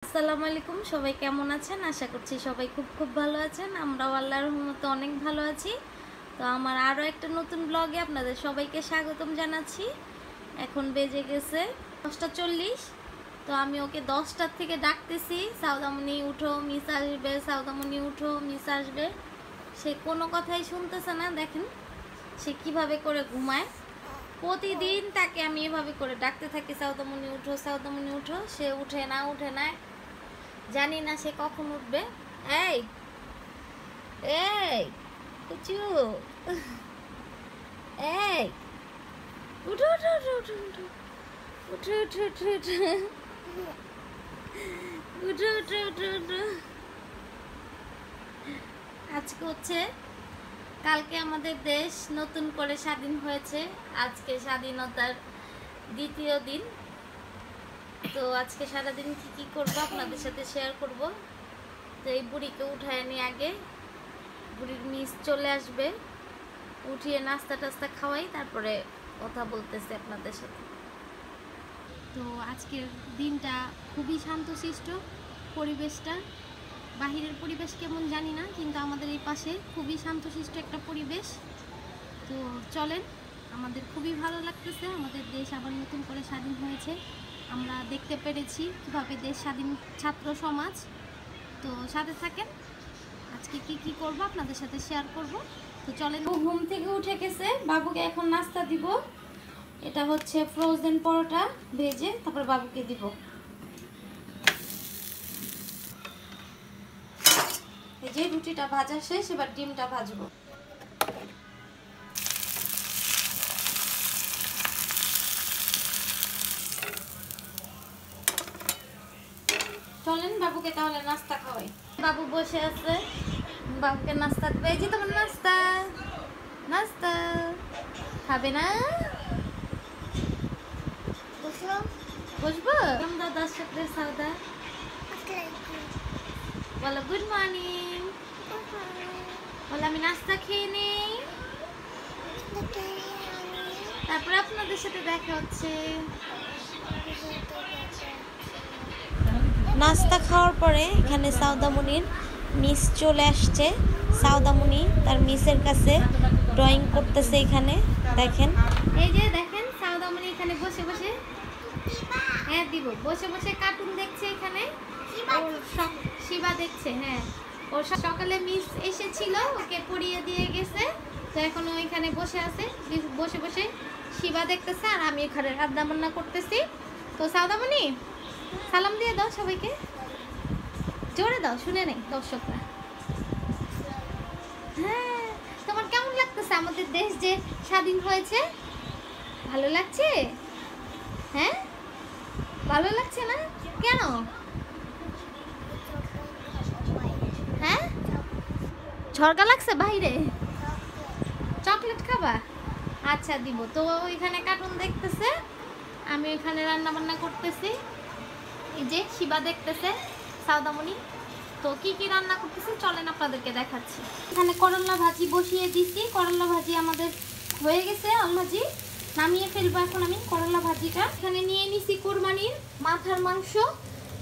আসসালামু আলাইকুম, সবাই কেমন আছেন? আশা করছি সবাই খুব খুব ভালো আছেন। আমরাও আল্লাহর রহমতে অনেক ভালো আছি। তো আমার আরও একটা নতুন ব্লগে আপনাদের সবাইকে স্বাগতম জানাচ্ছি। এখন বেজে গেছে 10:40। তো আমি ওকে 10টার থেকে ডাকতেছি, সাউদামণি উঠো, মিস আসবে, সাউদামণি উঠো, মিস আসবে। সে কোনো কথাই শুনতেছে না। দেখেন সে কিভাবে করে ঘুমায়। প্রতিদিন তাকে আমি এভাবে করে ডাকতে থাকি, সাউদামণি উঠো, সাউদামণি উঠো। সে উঠে না। জানি না সে কখন উঠবে। এই এই কুচু, এই উঠো উঠো উঠো উঠো উঠো উঠো উঠো উঠো উঠো উঠো উঠো উঠো উঠো। আজকে হচ্ছে, কালকে আমাদের দেশ নতুন করে স্বাধীন হয়েছে। আজকে স্বাধীনতার দ্বিতীয় দিন। তো আজকে সারাদিন কি করবো আপনাদের সাথে শেয়ার করব। তো এই বুড়িকে উঠায় নিয়ে আগে বুড়ির মিস চলে আসবে, উঠিয়ে নাস্তা টাস্তা খাওয়াই, তারপরে কথা বলতেছে আপনাদের সাথে। তো আজকের দিনটা খুবই শান্তশিষ্ট, পরিবেশটা, বাহিরের পরিবেশ কেমন জানি না, কিন্তু আমাদের এই পাশে খুবই শান্তশিষ্ট একটা পরিবেশ। তো চলেন, আমাদের খুবই ভালো লাগতেছে। আমাদের দেশ আবার নতুন করে স্বাধীন হয়েছে, আমরা দেখতে পেরেছি কীভাবে দেশ স্বাধীন, ছাত্র সমাজ। তো সাথে থাকেন, আজকে কি করব আপনাদের সাথে শেয়ার করব। তো চলেন। ঘুম থেকে উঠে গেছে, বাবুকে এখন নাস্তা দিব। এটা হচ্ছে ফ্রোজেন পরোটা ভেজে, তারপর বাবুকে দিব। এই যে রুটিটা ভাজা শেষ, এবার ডিমটা ভাজবো। চলেন বাবুকে তাহলে নাস্তা খাওয়াই। বাবু বসে আছে, বাবুকে নাস্তা দেবে। এই যে তোমার নাস্তা, নাস্তা খাবে না? বসবো। দাদার সাথে সাউদা বলো গুড মর্নিং, বলো আমি নাস্তা খেয়ে নেই, তারপরে আপনাদের সাথে দেখা হচ্ছে। নাস্তা খাওয়ার পরে এখানে সাউদামণির মিস চলে আসছে। সাউদামণি তার মিসের কাছে ড্রয়িং করতেছে। এখানে দেখেন, এই যে দেখেন সাউদামণি এখানে বসে বসে, হ্যাঁ দিব, বসে বসে কার্টুন দেখছে। এখানে শিবা দেখছে। হ্যাঁ, ওর সকালে মিস এসেছিল, ওকে পড়িয়ে দিয়ে গেছে। তো এখন ও এখানে বসে আছে, বসে বসে শিবা দেখতেছে, আর আমি এখানে রান্না বান্না করতেছি। তো সাউদামণি সালাম দিয়ে দাও সবাইকে, জোরে দাও, শুনে নেই দর্শকরা। হ্যাঁ, তোমার কেমন লাগতেছে আমাদের দেশ যে স্বাধীন হয়েছে? ভালো লাগছে? হ্যাঁ, ভালো লাগছে না কেন? হ্যাঁ, ঝরকা লাগছে বাইরে? চকলেট খাবা? আচ্ছা দিব। তো এখানে কার্টুন দেখতেছে, আমি এখানে রান্না বান্না করতেছি। এই যে শিবা দেখতেছে সাউদামণি। তো কি রান্না করতেছি চলেন আপনাদেরকে দেখাচ্ছি। এখানে করলা ভাজি বসিয়ে দিছি। করলা ভাজি আমাদের হয়ে গেছে, আলু ভাজি নামিয়ে ফেলবো এখন আমি করলা ভাজিটা। এখানে নিয়ে নিছি কোরবানির মাথার মাংস।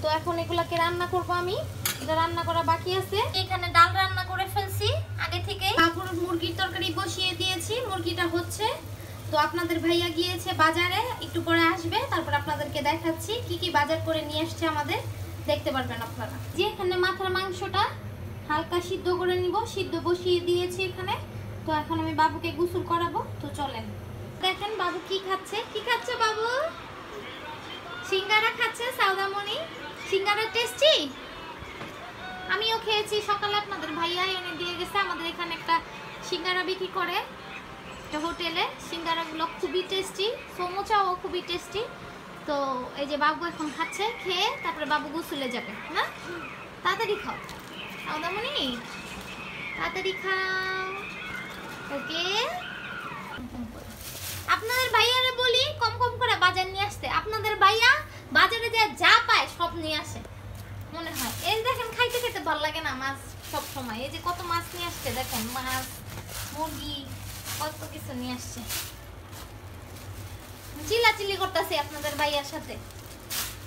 তো এখন এগুলাকে রান্না করব আমি, এটা রান্না করা বাকি আছে। এখানে ডাল রান্না করে ফেলছি আগে থেকেই। তারপর মুরগির তরকারি বসিয়ে দিয়েছি, মুরগিটা হচ্ছে। তো আপনাদের ভাইয়া গিয়েছে বাজারে, একটু পরে আসবে, তারপর আপনাদেরকে দেখাচ্ছি কি বাজার করে নিয়ে আসছে আমাদের, দেখতে পারবেন আপনারা। যে এখানে মাথার মাংসটা হালকা সিদ্ধ করে নিব, সিদ্ধ বসিয়ে দিয়েছি এখানে। তো এখন আমি বাবুকে গোসল করাবো। তো চলেন দেখেন বাবু কি খাচ্ছে। কি খাচ্ছে বাবু? সিঙ্গারা খাচ্ছে সাউদামণি। সিঙ্গারা টেস্টি, আমিও খেয়েছি সকালে, আপনাদের ভাইয়া এনে দিয়ে গেছে। আমাদের এখানে একটা সিঙ্গারা বিক্রি করে হোটেলে, সিঙ্গারাগুলো খুবই টেস্টি, সমোচাও খুবই টেস্টি। তো এই যে বাবু এখন খাচ্ছে, খেয়ে তারপরে বাবু গোসলে যাবে না। তাড়াতাড়ি খাও সাউদামণি, তাড়াতাড়ি খাও। ওকে, আপনাদের ভাইয়ারে বলি কম কম করে বাজার নিয়ে আসতে। আপনাদের ভাইয়া বাজারে যা পায় সব নিয়ে আসে মনে হয়। এই দেখেন খাইতে খেতে ভালো লাগে না মাছ সব সময়। এই যে কত মাছ নিয়ে আসছে দেখেন, মাছ, মুরগি, কত কিছু নিয়ে আসছে। চিল্লাচিল্লি করতেছি আপনাদের ভাইয়ার সাথে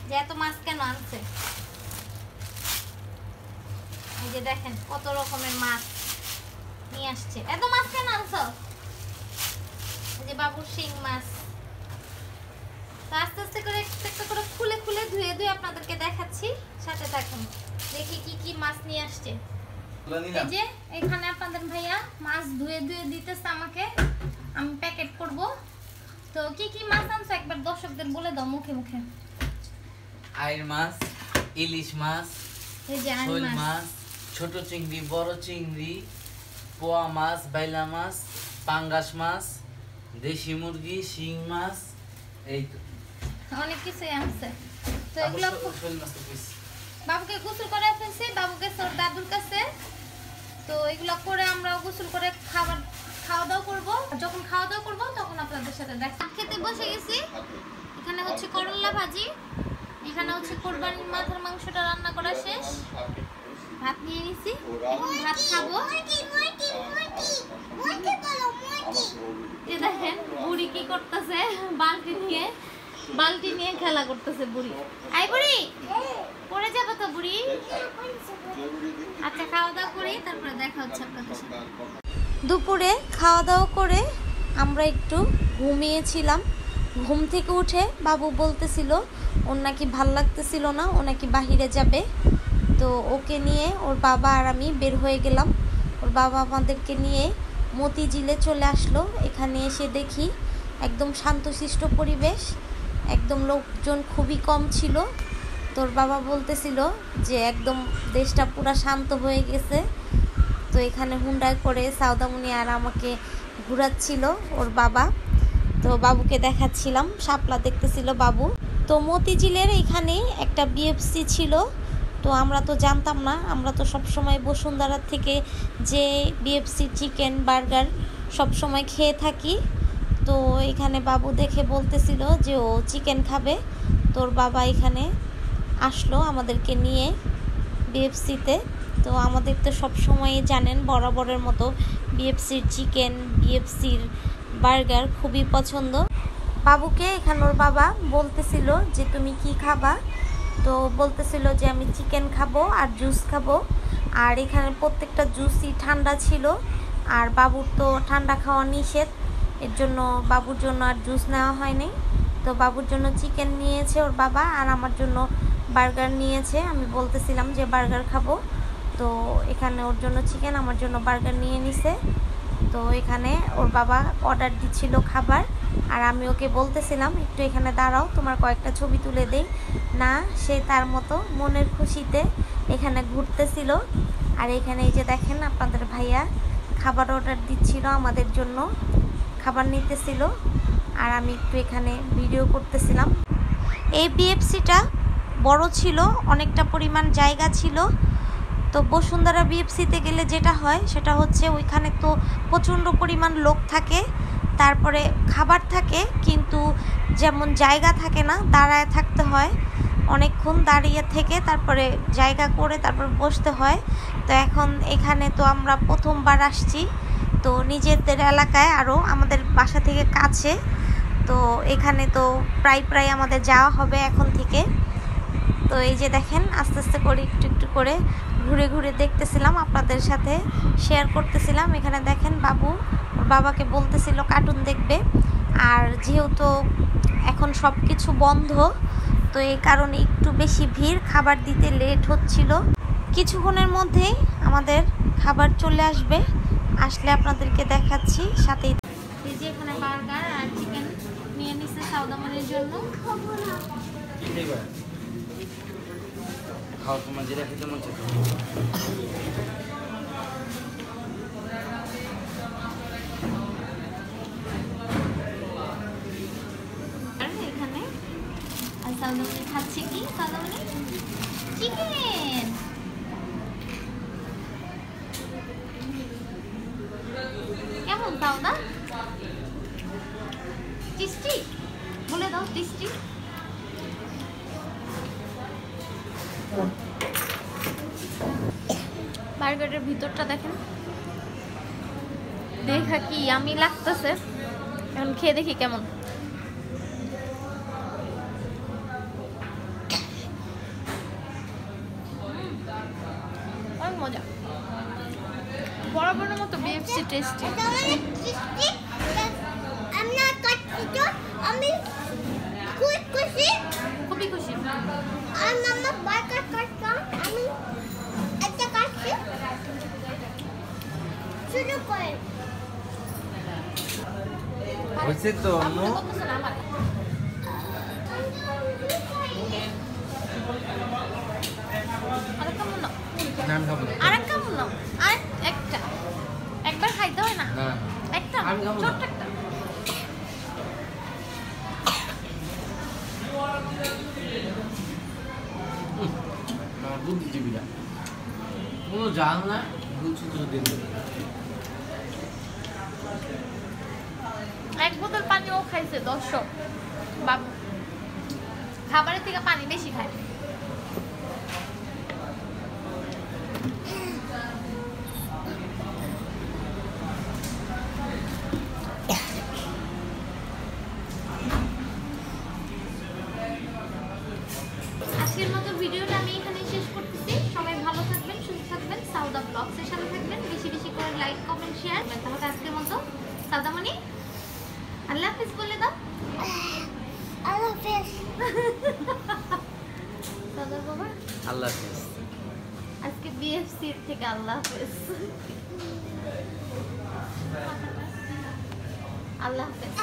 যে এত মাছ কেন আনছে। যে দেখেন কত রকমের মাছ নিয়ে আসছে। এত মাছ কেন আনছো? এই যে বাবুর শিং মাছ। তো আস্তে আস্তে করে একটা করে খুলে খুলে ধুয়ে ধুয়ে আপনাদেরকে দেখাচ্ছি, সাথে থাকুন। দেখি কি কি মাছ নিয়ে আসছে। এই যে এখানে আপনাদের ভাইয়া মাছ ধুয়ে ধুয়ে দিতেছে আমাকে, আমি প্যাকেট করব। তো কি কি মাছ আনছো একবার দর্শকদের বলে দাও মুখে মুখে। আইড় মাছ, ইলিশ মাছ, এই যে শোল মাছ, ছোট চিংড়ি, বড় চিংড়ি, পোয়া মাছ, বাইলা মাছ, পাঙ্গাস মাছ, দেশি মুরগি, শিং মাছ, এই তো অনেক কিছু আনছে। তো এগুলো শোল মাছ তো পিস। বাবুকে গোসল করে ফেলছি, বাবুকে তোর দাদুর কাছে। তো এগুলো করে আমরা গোসল করে খাওয়া দাওয়া করবো। যখন খাওয়া দাওয়া করবো তখন আপনাদের সাথে দেখা। খেতে বসে গেছি। এখানে হচ্ছে করলা ভাজি, এখানে হচ্ছে কোরবানির মাথার মাংসটা রান্না করা শেষ। ভাত নিয়ে নিছি, এখন ভাত খাবো। দেখেন বুড়ি কি করতেছে, বালতি নিয়ে খেলা করতেছে বুড়ি। আই বুড়ি, পড়ে যাবে তো বুড়ি। আচ্ছা খাওয়া দাওয়া করি, তারপরে দেখা হচ্ছে আপনাদের সাথে। দুপুরে খাওয়া দাওয়া করে আমরা একটু ঘুমিয়েছিলাম। ঘুম থেকে উঠে বাবু বলতেছিল ওর নাকি ভাল লাগতেছিল না, ও নাকি বাহিরে যাবে। তো ওকে নিয়ে ওর বাবা আর আমি বের হয়ে গেলাম। ওর বাবা আমাদেরকে নিয়ে মতিঝিলে চলে আসলো। এখানে এসে দেখি একদম শান্তশিষ্ট পরিবেশ, একদম লোকজন খুবই কম ছিল। তোর বাবা বলতেছিল যে একদম দেশটা পুরা শান্ত হয়ে গেছে। তো এখানে হুন্ডায় করে সাউদামণি আর আমাকে ঘুরাচ্ছিল ওর বাবা। তো বাবুকে দেখাচ্ছিলাম, শাপলা দেখতেছিল বাবু। তো মতিঝিলের এখানে একটা বিএফসি ছিল। তো আমরা তো জানতাম না, আমরা তো সবসময় বসুন্ধরার থেকে যে বিএফসি চিকেন বার্গার সবসময় খেয়ে থাকি। তো এখানে বাবু দেখে বলতেছিল যে ও চিকেন খাবে। তোর বাবা এখানে আসলো আমাদেরকে নিয়ে বিএফসিতে। তো আমাদের তো সবসময় জানেন বরাবরের মতো বিএফসির চিকেন, বিএফসির বার্গার খুবই পছন্দ। বাবুকে এখানে ওর বাবা বলতেছিল যে তুমি কি খাবা। তো বলতেছিল যে আমি চিকেন খাবো আর জুস খাবো। আর এখানে প্রত্যেকটা জুসই ঠান্ডা ছিল, আর বাবুর তো ঠান্ডা খাওয়া নিষেধ, এর জন্য বাবুর জন্য আর জুস নেওয়া হয়নি। তো বাবুর জন্য চিকেন নিয়েছে ওর বাবা, আর আমার জন্য বার্গার নিয়েছে। আমি বলতেছিলাম যে বার্গার খাবো। তো এখানে ওর জন্য চিকেন, আমার জন্য বার্গার নিয়ে নিছে। তো এখানে ওর বাবা অর্ডার দিচ্ছিল খাবার, আর আমি ওকে বলতেছিলাম একটু এখানে দাঁড়াও, তোমার কয়েকটা ছবি তুলে দেই। না, সে তার মতো মনের খুশিতে এখানে ঘুরতেছিল। আর এখানে এই যে দেখেন আপনাদের ভাইয়া খাবার অর্ডার দিচ্ছিল, আমাদের জন্য খাবার নিতেছিল, আর আমি একটু এখানে ভিডিও করতেছিলাম। এই বিএফসিটা বড় ছিল, অনেকটা পরিমাণ জায়গা ছিল। তো বসুন্ধরা বিএফসিতে গেলে যেটা হয় সেটা হচ্ছে ওইখানে তো প্রচণ্ড পরিমাণ লোক থাকে, তারপরে খাবার থাকে, কিন্তু যেমন জায়গা থাকে না, দাঁড়ায় থাকতে হয় অনেকক্ষণ, দাঁড়িয়ে থেকে তারপরে জায়গা করে তারপর বসতে হয়। তো এখন এখানে তো আমরা প্রথমবার আসছি, তো নিজেদের এলাকায়, আরও আমাদের বাসা থেকে কাছে। তো এখানে তো প্রায় আমাদের যাওয়া হবে এখন থেকে। তো এই যে দেখেন আস্তে আস্তে করে একটু একটু করে ঘুরে ঘুরে দেখতেছিলাম, আপনাদের সাথে শেয়ার করতেছিলাম। এখানে দেখেন বাবু ওর বাবাকে বলতেছিল কার্টুন দেখবে, আর যেহেতু এখন সব কিছু বন্ধ, তো এই কারণে একটু বেশি ভিড়, খাবার দিতে লেট হচ্ছিল। কিছুক্ষণের মধ্যেই আমাদের খাবার চলে আসবে, আসলে আপনাদেরকে দেখাচ্ছি সাথেই। এই যে এখানে বার্গার আর চিকেন নিয়ে নিচ্ছে সাউদামণির জন্য। খাওয়ার সময় যেটা খেতে মন চায়। আর এখানে আর সাউদামণি খাচ্ছে কি? সাউদামণি চিকেন। কেমন সাউদা? টেস্টি? বলে দাও টেস্টি। বার্গারের ভিতরটা দেখেন, দেখা কি ইয়ামি লাগতেছে। এখন খেয়ে দেখি কেমন। মজা। বরাবরের মতো বিএফসি টেস্টি। আমি খুশি, খুবই খুশি। আর মাম্মা বার্গার কাটলাম, আমি একটা কাটছি। শুরু করে হয়েছে তো আম্মু? করতেছে না আমার। আরেক কামড় নাও, না আমি খাবো না। আরেক কামড় নাও, একটা একবার খাইতে হয় না, না একটা আমি খাবো না। ছোট্ট একটা। বুদ্ধিজীবীরা কোনো জাল না, দুধ শুধু দিন। এক বোতল পানিও খাইছে দর্শক বাবু, খাবারের থেকে পানি বেশি খায়। আজকের মতো ভিডিওটা আমি এখানে শেষ করতেছি। সবাই ভালো থাকবেন, সুস্থ থাকবেন, সাউদা ব্লগসের সাথে থাকবেন, বেশি বেশি করে লাইক কমেন্ট শেয়ার। তাহলে আজকের মতো সাউদামণি আল্লাহ হাফিজ বলে দাও। আল্লাহ হাফেজ। সাউদার বাবা আল্লাহ হাফেজ। আজকে বিএফসি থেকে আল্লাহ হাফেজ। আল্লাহ হাফেজ।